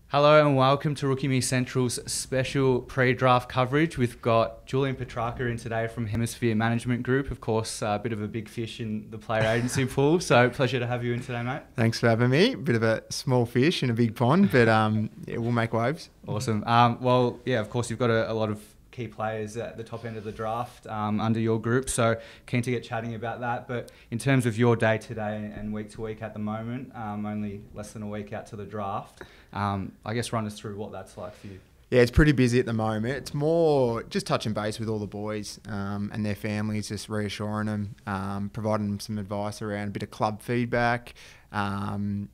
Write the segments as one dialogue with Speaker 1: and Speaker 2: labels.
Speaker 1: Hello and welcome to Rookie Me Central's special pre-draft coverage. We've got Julian Petracca in today from Hemisphere Management Group. Of course, a bit of a big fish in the player agency pool, so pleasure to have you in today, mate.
Speaker 2: Thanks for having me. Bit of a small fish in a big pond, but yeah, we'll make waves.
Speaker 1: Awesome. Well, yeah, of course, you've got a lot of key players at the top end of the draft under your group, so keen to get chatting about that. But in terms of your day-to-day and week-to-week at the moment, only less than a week out to the draft, I guess run us through what that's like for you.
Speaker 2: Yeah, it's pretty busy at the moment. It's more just touching base with all the boys and their families, just reassuring them, providing them some advice around a bit of club feedback,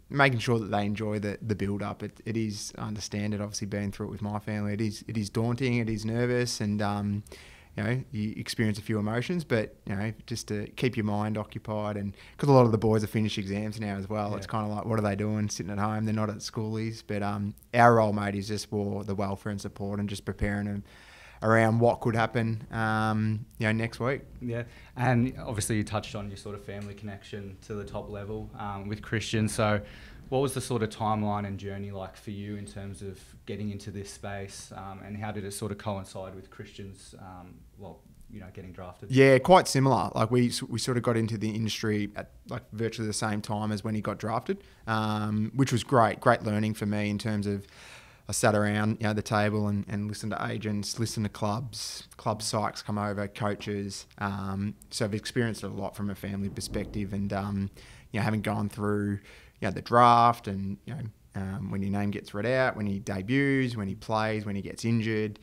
Speaker 2: making sure that they enjoy the build-up. It is, I understand it, obviously being through it with my family, it is daunting, it is nervous, and you experience a few emotions, but just to keep your mind occupied, and because a lot of the boys have finished exams now as well, It's kind of like, what are they doing sitting at home? They're not at schoolies, but our role, mate, is just for the welfare and support and just preparing them around what could happen next week.
Speaker 1: Yeah, and obviously you touched on your sort of family connection to the top level with Christian, so what was the sort of timeline and journey like for you in terms of getting into this space, and how did it sort of coincide with Christian's, getting drafted?
Speaker 2: Yeah, quite similar. Like we sort of got into the industry at like virtually the same time as when he got drafted, which was great learning for me in terms of I sat around the table and listened to agents, listened to club psychs come over, coaches. So I've experienced it a lot from a family perspective, and having gone through the draft, and when your name gets read out, when he debuts, when he plays, when he gets injured,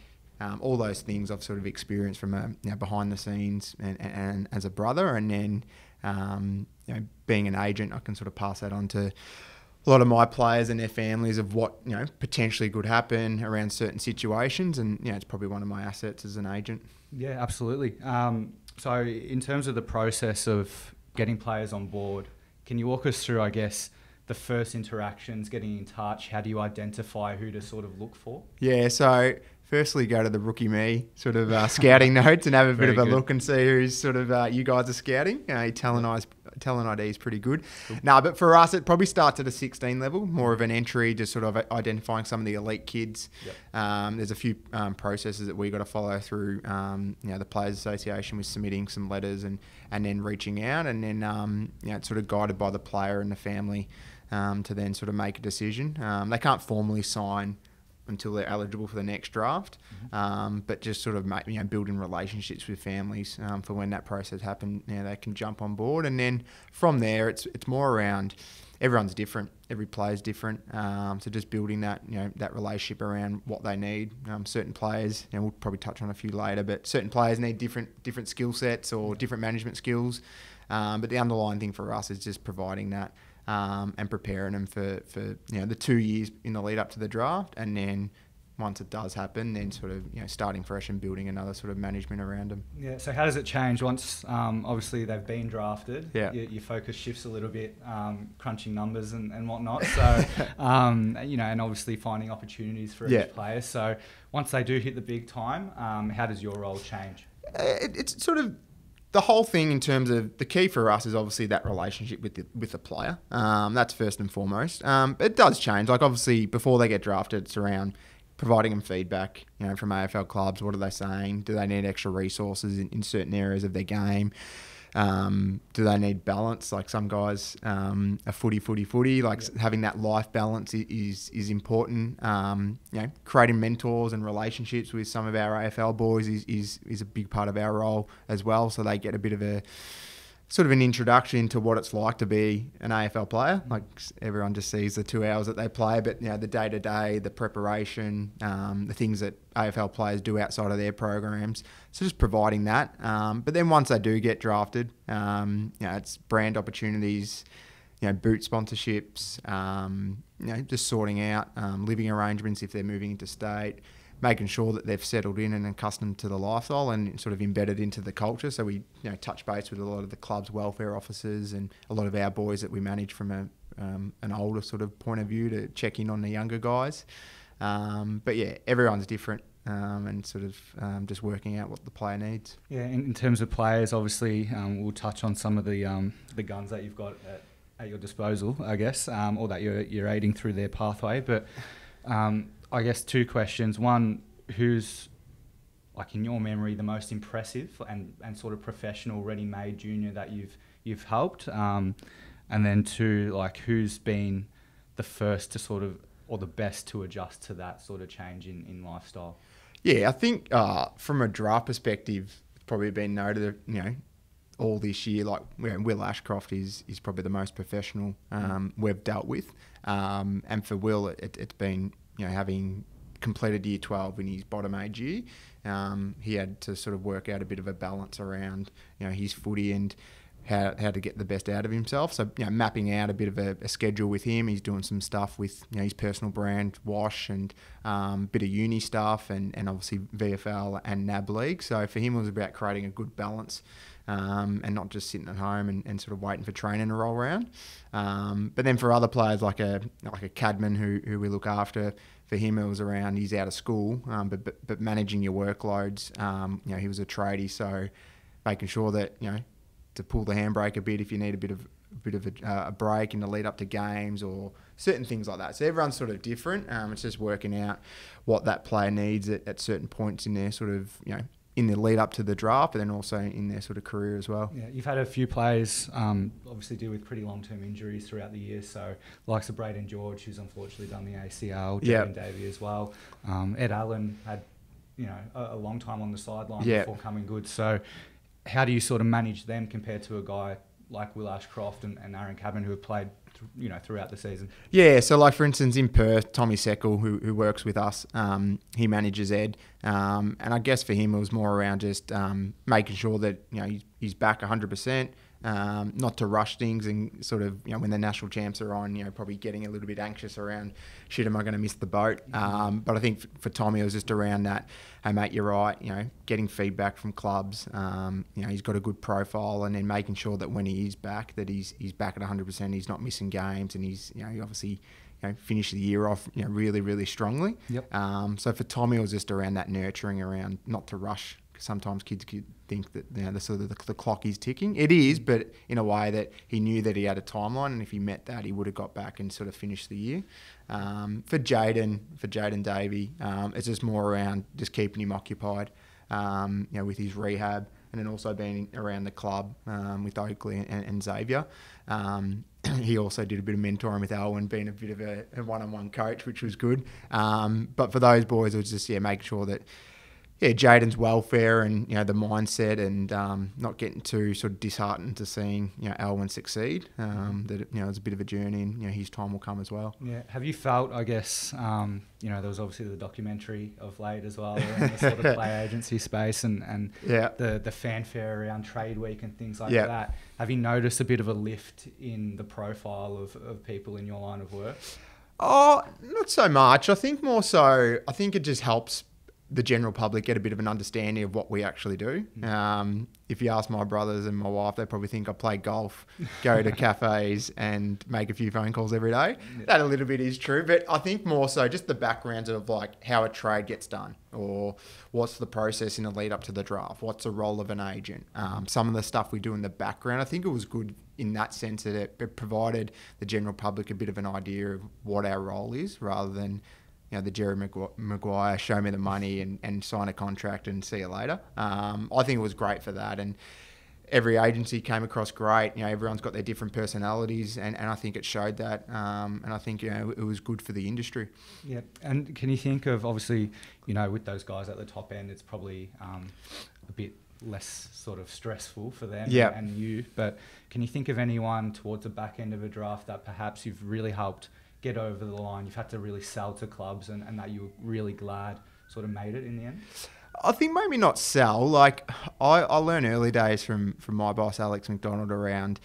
Speaker 2: all those things I've sort of experienced from a behind the scenes and as a brother, and then being an agent, I can sort of pass that on to a lot of my players and their families of what potentially could happen around certain situations, and it's probably one of my assets as an agent.
Speaker 1: Yeah, absolutely. So in terms of the process of getting players on board, can you walk us through, I guess, the first interactions, getting in touch? How do you identify who to sort of look for?
Speaker 2: Yeah, so firstly, go to the Rookie Me sort of scouting notes and have a bit of a look and see who's sort of you guys are scouting. Talent ID is pretty good. Cool. No, but for us, it probably starts at a 16 level, more of an entry, just sort of identifying some of the elite kids. Yep. There's a few processes that we got to follow through. The Players Association with submitting some letters and then reaching out, and then it's sort of guided by the player and the family to then sort of make a decision. They can't formally sign until they're eligible for the next draft, but just sort of building relationships with families for when that process happens. They can jump on board, and then from there it's more around everyone's different, every player's different, so just building that that relationship around what they need. Certain players, we'll probably touch on a few later, but certain players need different skill sets or different management skills, but the underlying thing for us is just providing that. And preparing them for the 2 years in the lead up to the draft, and then once it does happen, then sort of starting fresh and building another sort of management around them.
Speaker 1: Yeah. So how does it change once obviously they've been drafted?
Speaker 2: Yeah.
Speaker 1: Your focus shifts a little bit, crunching numbers and whatnot. So and obviously finding opportunities for each player. So once they do hit the big time, how does your role change?
Speaker 2: It's sort of the whole thing in terms of the key for us is obviously that relationship with the player. That's first and foremost. It does change. Like obviously before they get drafted, it's around providing them feedback, from AFL clubs. What are they saying? Do they need extra resources in certain areas of their game? Do they need balance? Like some guys are footy. Like having that life balance is important. Creating mentors and relationships with some of our AFL boys is a big part of our role as well. So they get a bit of a sort of an introduction to what it's like to be an AFL player. Like everyone just sees the 2 hours that they play, but the day-to-day, the preparation, the things that AFL players do outside of their programs. So just providing that. But then once they do get drafted, it's brand opportunities, boot sponsorships, just sorting out living arrangements if they're moving interstate, making sure that they've settled in and accustomed to the lifestyle and sort of embedded into the culture. So we touch base with a lot of the club's welfare officers and a lot of our boys that we manage from an older sort of point of view to check in on the younger guys. But yeah, everyone's different. And sort of just working out what the player needs.
Speaker 1: Yeah, in terms of players, obviously we'll touch on some of the guns that you've got at your disposal, I guess, or that you're aiding through their pathway. But I guess 2 questions. One, who's, like in your memory, the most impressive and sort of professional ready-made junior that you've helped? And then 2, like who's been the first to sort of, or the best to adjust to that sort of change in lifestyle?
Speaker 2: Yeah, I think from a draft perspective, it's probably been noted, all this year, like Will Ashcroft is probably the most professional we've dealt with. And for Will, it's been, having completed year 12 in his bottom age year, he had to sort of work out a bit of a balance around, his footy and how to get the best out of himself. So, mapping out a bit of a schedule with him. He's doing some stuff with, his personal brand, Wash, and bit of uni stuff, and obviously VFL and NAB League. So for him, it was about creating a good balance and not just sitting at home and sort of waiting for training to roll around. But then for other players like a Cadman who we look after, for him it was around, he's out of school, but managing your workloads. He was a tradie, so making sure that, to pull the handbrake a bit if you need a bit of a break in the lead up to games or certain things like that. So everyone's sort of different. It's just working out what that player needs at certain points in their sort of, in the lead up to the draft, but then also in their sort of career as well.
Speaker 1: Yeah, you've had a few players obviously deal with pretty long-term injuries throughout the year. So likes of Braden George, who's unfortunately done the ACL, Julian Davey as well. Ed Allen had, a long time on the sideline before coming good. So how do you sort of manage them compared to a guy like Will Ashcroft and Aaron Cadman who have played, throughout the season? Yeah,
Speaker 2: so like for instance in Perth, Tommy Seckel, who works with us, he manages Ed, and I guess for him it was more around just making sure that he's back 100%. Not to rush things and sort of, when the national champs are on, probably getting a little bit anxious around, shit, am I going to miss the boat? But I think for Tommy, it was just around that, hey mate, you're right, getting feedback from clubs, he's got a good profile, and then making sure that when he is back, that he's back at 100%, he's not missing games, and he's, he obviously, finish the year off, really, really strongly.
Speaker 1: Yep.
Speaker 2: So for Tommy, it was just around that nurturing, around not to rush. Sometimes kids could think that the clock is ticking. It is, but in a way that he knew that he had a timeline, and if he met that, he would have got back and sort of finished the year. For Jaden Davey, it's just more around just keeping him occupied, with his rehab, and then also being around the club with Oakley and Xavier. He also did a bit of mentoring with Alwyn, being a bit of a one-on-one coach, which was good. But for those boys, it was just making sure that Jaden's welfare and the mindset, and not getting too sort of disheartened to seeing Alwyn succeed. That it's a bit of a journey, and his time will come as well.
Speaker 1: Yeah. Have you felt, I guess, there was obviously the documentary of late as well around the sort of play agency space and the fanfare around trade week and things like that. Have you noticed a bit of a lift in the profile of people in your line of work?
Speaker 2: Oh, not so much. I think more so. I think it just helps the general public get a bit of an understanding of what we actually do. If you ask my brothers and my wife, they probably think I play golf, go to cafes and make a few phone calls every day. Yeah. That a little bit is true, but I think more so just the backgrounds of like how a trade gets done, or what's the process in the lead up to the draft, what's the role of an agent, some of the stuff we do in the background. I think it was good in that sense that it provided the general public a bit of an idea of what our role is, rather than the Jerry Maguire, show me the money and sign a contract and see you later. I think it was great for that. And every agency came across great. Everyone's got their different personalities, and I think it showed that. And I think, it was good for the industry.
Speaker 1: Yeah. And can you think of, obviously, with those guys at the top end, it's probably a bit less sort of stressful for them and you. But can you think of anyone towards the back end of a draft that perhaps you've really helped get over the line, you've had to really sell to clubs, and that you were really glad sort of made it in the end?
Speaker 2: I think maybe not sell. Like I learned early days from my boss, Alex McDonald, around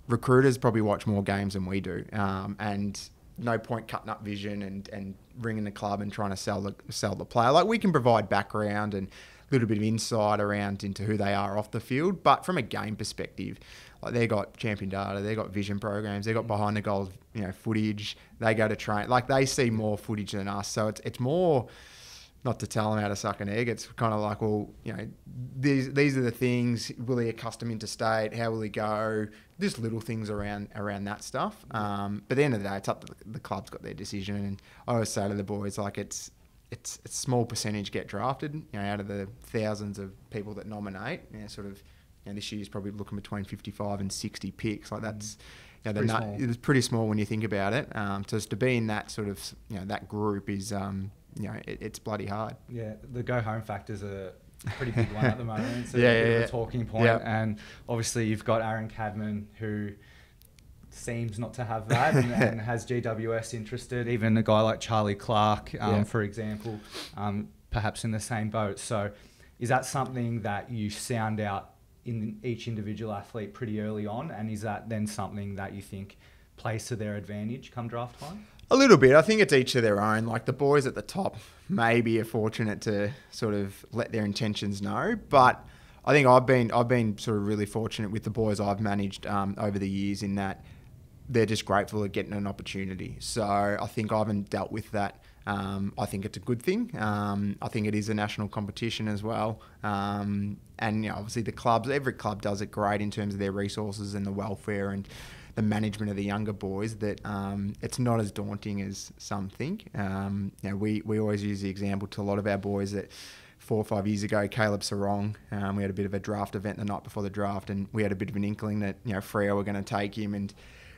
Speaker 2: recruiters probably watch more games than we do. And no point cutting up vision and ringing the club and trying to sell the player. Like we can provide background and a little bit of insight around into who they are off the field, but from a game perspective, like they got champion data, they got vision programs, they got behind the goals, footage. They go to train, like they see more footage than us. So it's more not to tell them how to suck an egg. It's kind of like, well, these are the things. Will he accustom interstate? How will he go? Just little things around that stuff. But at the end of the day, it's up to the club's got their decision. And I always say to the boys, like, it's a small percentage get drafted. Out of the thousands of people that nominate, this year's probably looking between 55 and 60 picks. Like that's. It's pretty small when you think about it. Just to be in that sort of, that group is, it's bloody hard.
Speaker 1: Yeah, the go home factor's a pretty big one at the moment. It's a bit of a talking point. Yeah. And obviously you've got Aaron Cadman, who seems not to have that and has GWS interested. Even a guy like Charlie Clark, for example, perhaps in the same boat. So is that something that you sound out in each individual athlete pretty early on, and is that then something that you think plays to their advantage come draft time?
Speaker 2: A little bit. I think it's each of their own. Like the boys at the top maybe are fortunate to sort of let their intentions know, but I think I've been sort of really fortunate with the boys I've managed over the years in that they're just grateful at getting an opportunity. So I think I haven't dealt with that. I think it's a good thing. I think it is a national competition as well. And obviously the clubs, every club does it great in terms of their resources and the welfare and the management of the younger boys, that it's not as daunting as some think. We always use the example to a lot of our boys that 4 or 5 years ago, Caleb Sarong, we had a bit of a draft event the night before the draft, and we had a bit of an inkling that Freo were going to take him, and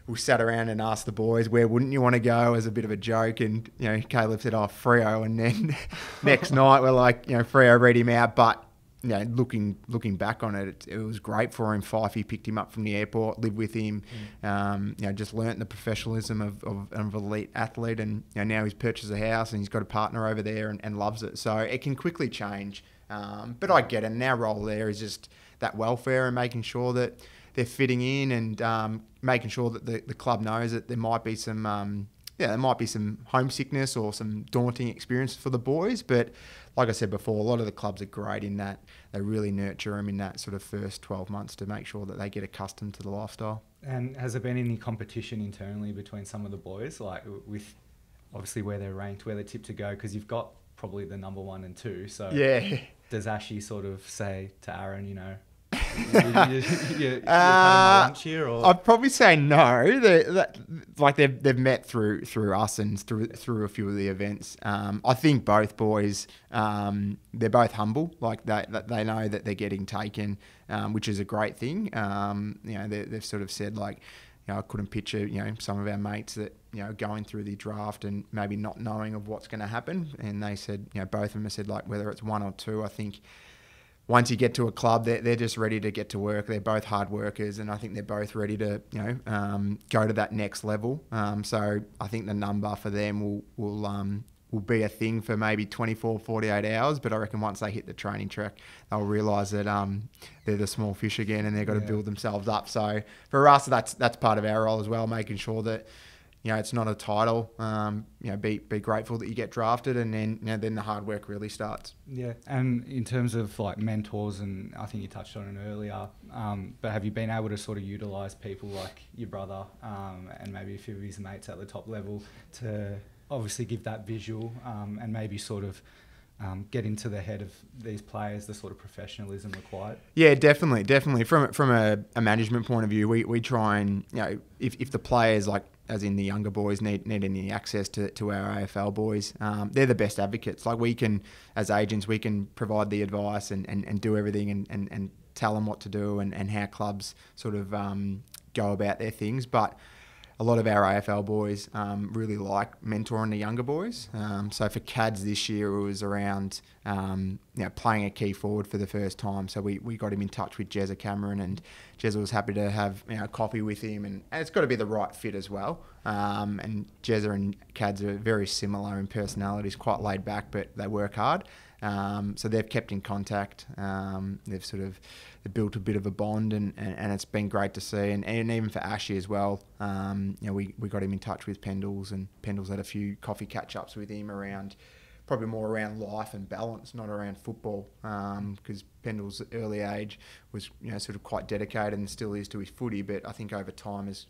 Speaker 2: we sat around and asked the boys, where wouldn't you want to go, as a bit of a joke. And, Caleb said, Freo. And then next night we're like, Freo read him out. But, looking back on it, it was great for him. Fifey picked him up from the airport, lived with him, just learnt the professionalism of an elite athlete. And now he's purchased a house and he's got a partner over there and loves it. So it can quickly change. But I get it. And our role there is just that welfare and making sure that they're fitting in, and making sure that the club knows that there might be some homesickness or some daunting experience for the boys. But like I said before, a lot of the clubs are great in that they really nurture them in that sort of first 12 months to make sure that they get accustomed to the lifestyle.
Speaker 1: And has there been any competition internally between some of the boys, like with obviously where they're ranked, where they're tipped to go? Because you've got probably the number 1 and 2. So does Ashy sort of say to Aaron, you're lunch here, or? I'd
Speaker 2: probably say no. They've met through us and through a few of the events. I think both boys, they're both humble. Like they know that they're getting taken, which is a great thing. They've sort of said like, I couldn't picture some of our mates that going through the draft and maybe not knowing of what's going to happen. And they said, both of them have said, like, whether it's 1 or 2, I think once you get to a club, they're just ready to get to work. They're both hard workers, and I think they're both ready to go to that next level. So I think the number for them will be a thing for maybe 24, 48 hours. But I reckon once they hit the training track, they'll realise that they're the small fish again, and they've got to build themselves up. So for us, that's part of our role as well, making sure that it's not a title. Be grateful that you get drafted, and then the hard work really starts.
Speaker 1: Yeah, and in terms of like mentors, and I think you touched on it earlier, but have you been able to sort of utilise people like your brother and maybe a few of his mates at the top level to obviously give that visual and maybe sort of get into the head of these players, the sort of professionalism required? Yeah,
Speaker 2: definitely. From a management point of view, we try and if the players, like as in the younger boys, need any access to our AFL boys, they're the best advocates. Like we can, as agents, we can provide the advice and do everything and tell them what to do and how clubs sort of go about their things. But a lot of our AFL boys really like mentoring the younger boys. So for Cads this year, it was around playing a key forward for the first time. So we got him in touch with Jezza Cameron, and Jezza was happy to have coffee with him, and it's got to be the right fit as well. And Jezza and Cads are very similar in personalities, quite laid back, but they work hard. So they've kept in contact. They've built a bit of a bond, and it's been great to see. And even for Ashy as well, we got him in touch with Pendles, and Pendles had a few coffee catch-ups with him around, probably more around life and balance, not around football, because Pendles' early age was sort of quite dedicated and still is to his footy, but I think over time has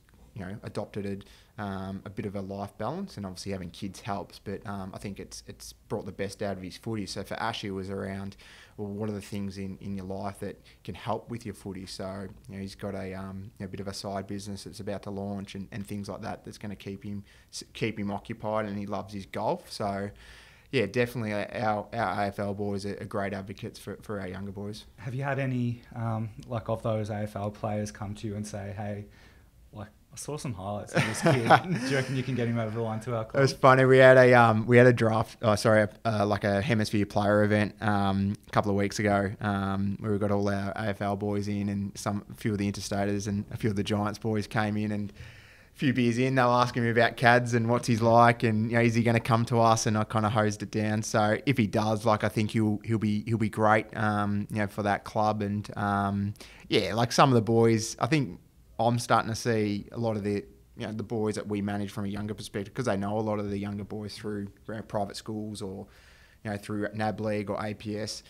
Speaker 2: adopted a bit of a life balance, and obviously having kids helps. But I think it's brought the best out of his footy. So for Ash, it was around, well, what are the things in your life that can help with your footy? So he's got a bit of a side business that's about to launch and things like that that's going to keep him occupied, and he loves his golf. So yeah, definitely our AFL boys are great advocates for our younger boys.
Speaker 1: Have you had any of those AFL players come to you and say, hey, I saw some highlights of this kid. Do you reckon you can get him over the line to our club?
Speaker 2: It was funny. We had a draft. Like a hemisphere player event a couple of weeks ago, where we got all our AFL boys in, and a few of the interstaters and a few of the Giants boys came in, and a few beers in, they were asking me about Cads and what's he's like, and is he going to come to us? And I kind of hosed it down. So if he does, I think he'll be great, for that club. And some of the boys, I think I'm starting to see a lot of the boys that we manage from a younger perspective, because they know a lot of the younger boys through private schools or through NAB League or APS.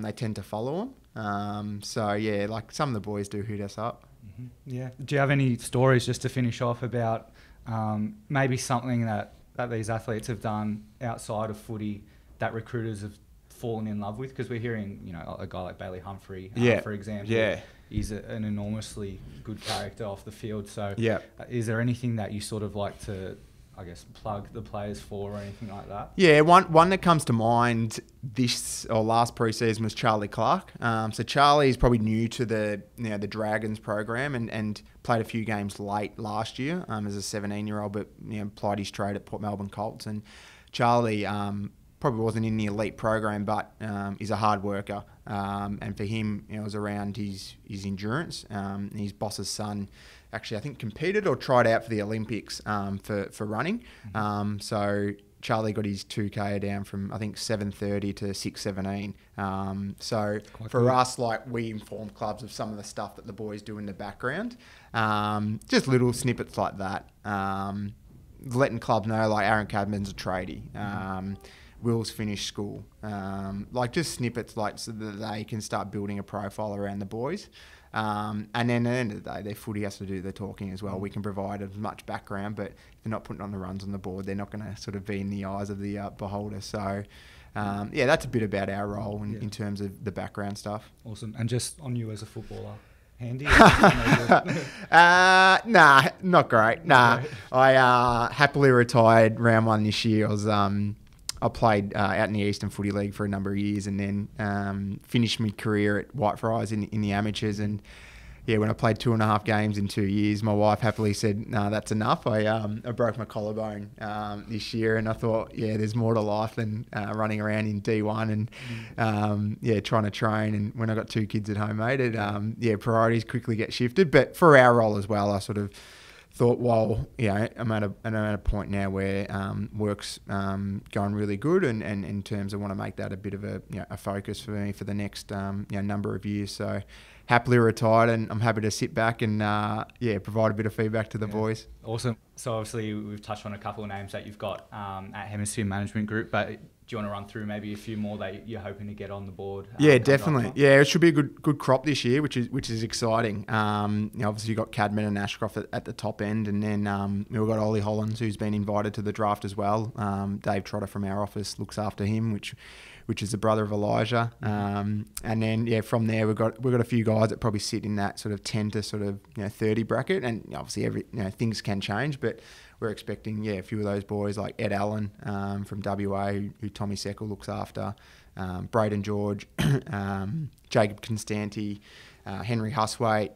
Speaker 2: They tend to follow them. Some of the boys do hit us up.
Speaker 1: Mm-hmm. Yeah. Do you have any stories, just to finish off, about maybe something that these athletes have done outside of footy that recruiters have fallen in love with? Because we're hearing, a guy like Bailey Humphrey, for example. Yeah. He's an enormously good character off the field. So is there anything that you sort of like to, I guess, plug the players for, or anything like that?
Speaker 2: Yeah, one that comes to mind last pre-season was Charlie Clark. So Charlie is probably new to the Dragons program and played a few games late last year as a 17-year-old, but applied his trade at Port Melbourne Colts. And Charlie probably wasn't in the elite program, but he's a hard worker. And for him, it was around his endurance. His boss's son actually, I think, competed or tried out for the Olympics for running. So Charlie got his 2K down from, I think, 7:30 to 6:17. So quite for good. Us, we inform clubs of some of the stuff that the boys do in the background. Just little snippets like that. Letting clubs know, Aaron Cadman's a tradie. Will's finished school. Just snippets so that they can start building a profile around the boys. And then at the end of the day, their footy has to do the talking as well. We can provide as much background, but if they're not putting on the runs on the board, they're not going to sort of be in the eyes of the beholder. So, that's a bit about our role in terms of the background stuff.
Speaker 1: Awesome. And just on you as a footballer, handy?
Speaker 2: Nah, not great. Nah, I happily retired round one this year. I played out in the Eastern Footy League for a number of years, and then finished my career at Whitefriars in the amateurs. And when I played 2.5 games in 2 years, my wife happily said, "No, that's enough." I broke my collarbone this year, and I thought, there's more to life than running around in D1 and trying to train. And when I got 2 kids at home, mate, priorities quickly get shifted. But for our role as well, I sort of thought, I'm at a point now where work's going really good, and in terms of want to make that a bit of a focus for me for the next number of years. So happily retired, and I'm happy to sit back and provide a bit of feedback to the boys.
Speaker 1: Awesome. So obviously we've touched on a couple of names that you've got at Hemisphere Management Group, but do you want to run through maybe a few more that you're hoping to get on the board?
Speaker 2: Yeah, definitely. Yeah, it should be a good crop this year, which is exciting. Obviously you've got Cadman and Ashcroft at the top end, and then we've got Ollie Hollands, who's been invited to the draft as well. Dave Trotter from our office looks after him, which is the brother of Elijah. And then from there we've got a few guys that probably sit in that sort of 10 to sort of 30 bracket, and obviously things can change, but we're expecting a few of those boys like Ed Allen from WA, who Tommy Seckle looks after, Braden George, Jacob Constanti, Henry Huswaite,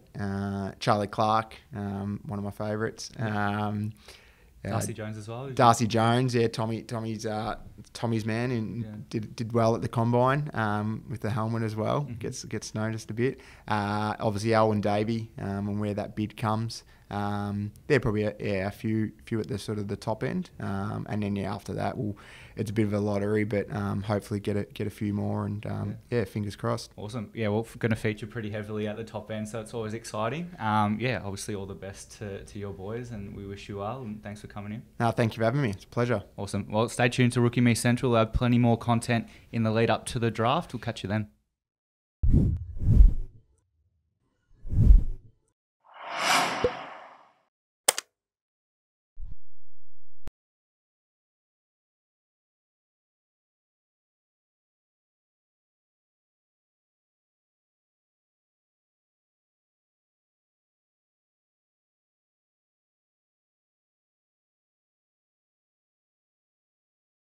Speaker 2: Charlie Clark, one of my favourites.
Speaker 1: Darcy Jones as well.
Speaker 2: Darcy Jones, Tommy's man, and did well at the combine with the helmet as well. Mm-hmm. Gets noticed a bit. Obviously, Alwyn Davey, and where that bid comes, they're probably a few at the sort of the top end, and then after that, it's a bit of a lottery, but hopefully get a few more, and fingers crossed.
Speaker 1: Awesome. Yeah, we're going to feature pretty heavily at the top end, so it's always exciting. Obviously all the best to your boys, and we wish you well, and thanks for coming in.
Speaker 2: No, thank you for having me. It's a pleasure.
Speaker 1: Awesome. Well, stay tuned to Rookie Me Central. We'll have plenty more content in the lead up to the draft. We'll catch you then.